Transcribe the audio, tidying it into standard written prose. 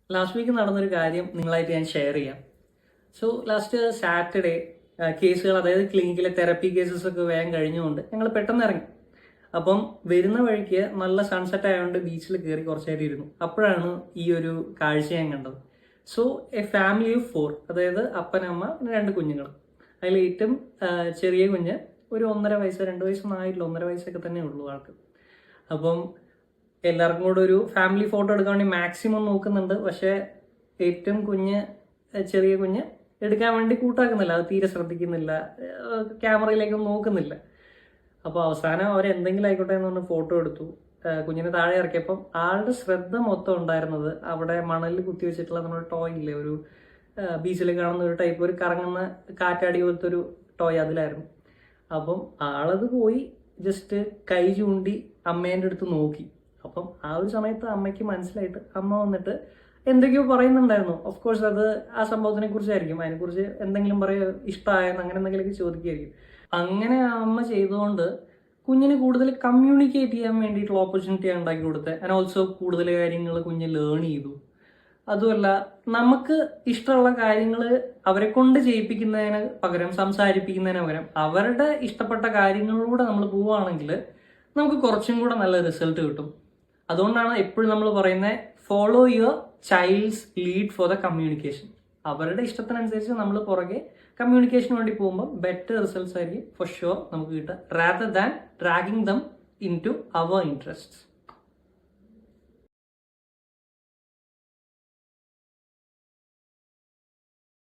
Last week നടന്നൊരു കാര്യം നിങ്ങളായിട്ട് ഞാൻ ഷെയർ ചെയ്യാം. സോ ലാസ്റ്റ് സാറ്റർഡേ കേസുകൾ, അതായത് ക്ലിനിക്കിലെ തെറപ്പി കേസസ് ഒക്കെ വേഗം കഴിഞ്ഞുകൊണ്ട് ഞങ്ങൾ പെട്ടെന്ന് ഇറങ്ങി. അപ്പം വരുന്ന വഴിക്ക് നല്ല സൺസെറ്റ് ആയതുകൊണ്ട് ബീച്ചിൽ കയറി കുറച്ച് നേരം ഇരുന്നു. അപ്പോഴാണ് ഈ ഒരു കാഴ്ച ഞാൻ കണ്ടത്. സോ എ ഫാമിലി ഓഫ് 4, അതായത് അപ്പൻ, അമ്മ, 2 കുഞ്ഞുങ്ങൾ. അതിൽ ഏറ്റവും ചെറിയ കുഞ്ഞ് ഒരു 1.5 വയസ്സ്, 2 വയസ്സൊന്നും ആയിട്ടില്ല, 1.5 വയസ്സൊക്കെ തന്നെ ഉള്ളൂ ആൾക്ക്. അപ്പം എല്ലാവർക്കും കൂടെ ഒരു ഫാമിലി ഫോട്ടോ എടുക്കാൻ വേണ്ടി മാക്സിമം നോക്കുന്നുണ്ട്. പക്ഷേ ഏറ്റവും ചെറിയ കുഞ്ഞ് എടുക്കാൻ വേണ്ടി കൂട്ടാക്കുന്നില്ല, അത് തീരെ ശ്രദ്ധിക്കുന്നില്ല, ക്യാമറയിലേക്കൊന്നും നോക്കുന്നില്ല. അപ്പോൾ അവസാനം അവരെന്തെങ്കിലും ആയിക്കോട്ടെ എന്ന് പറഞ്ഞ് ഫോട്ടോ എടുത്തു. കുഞ്ഞിനെ താഴെ ഇറക്കിയപ്പം ആളുടെ ശ്രദ്ധ മൊത്തം ഉണ്ടായിരുന്നത് അവിടെ മണലിൽ കുത്തി വെച്ചിട്ടുള്ള നമ്മുടെ ടോയ് ഇല്ലേ, ഒരു ബീച്ചിൽ കാണുന്ന ഒരു ടൈപ്പ്, ഒരു കറങ്ങുന്ന കാറ്റാടി പോലത്തെ ഒരു ടോയ്, അതിലായിരുന്നു. അപ്പം ആളത് പോയി ജസ്റ്റ് കൈ ചൂണ്ടി അമ്മേൻ്റെ അടുത്ത് നോക്കി. അപ്പം ആ ഒരു സമയത്ത് അമ്മയ്ക്ക് മനസ്സിലായിട്ട് അമ്മ വന്നിട്ട് എന്തൊക്കെയോ പറയുന്നുണ്ടായിരുന്നു. ഓഫ് കോഴ്സ് അത് ആ സംഭവത്തിനെ കുറിച്ചായിരിക്കും, അതിനെക്കുറിച്ച് എന്തെങ്കിലും പറയുക, ഇഷ്ടമായെന്ന് അങ്ങനെ എന്തെങ്കിലുമൊക്കെ ചോദിക്കുകയായിരിക്കും. അങ്ങനെ അമ്മ ചെയ്തുകൊണ്ട് കുഞ്ഞിന് കൂടുതൽ കമ്മ്യൂണിക്കേറ്റ് ചെയ്യാൻ വേണ്ടിയിട്ടുള്ള ഓപ്പർച്യൂണിറ്റി ഉണ്ടാക്കി കൊടുത്തത്. ആൻഡ് ഓൾസോ കൂടുതൽ കാര്യങ്ങൾ കുഞ്ഞ് ലേൺ ചെയ്തു. അതുമല്ല, നമുക്ക് ഇഷ്ടമുള്ള കാര്യങ്ങൾ അവരെ കൊണ്ട് ചെയ്യിപ്പിക്കുന്നതിന് പകരം, സംസാരിപ്പിക്കുന്നതിന് പകരം അവരുടെ ഇഷ്ടപ്പെട്ട കാര്യങ്ങളിലൂടെ നമ്മൾ പോവുകയാണെങ്കിൽ നമുക്ക് കുറച്ചും കൂടെ നല്ല റിസൾട്ട് കിട്ടും. അതുകൊണ്ടാണ് എപ്പോഴും നമ്മൾ പറയുന്നത്, follow your child's lead for the communication. അവരുടെ ഇഷ്ടത്തിനനുസരിച്ച് നമ്മൾ പുറകെ കമ്മ്യൂണിക്കേഷന് വേണ്ടി പോകുമ്പോൾ ബെറ്റർ റിസൾട്ട്സ് ആയിരിക്കും ഫോർ ഷുവർ നമുക്ക് കിട്ടുക, rather than dragging them into our interest.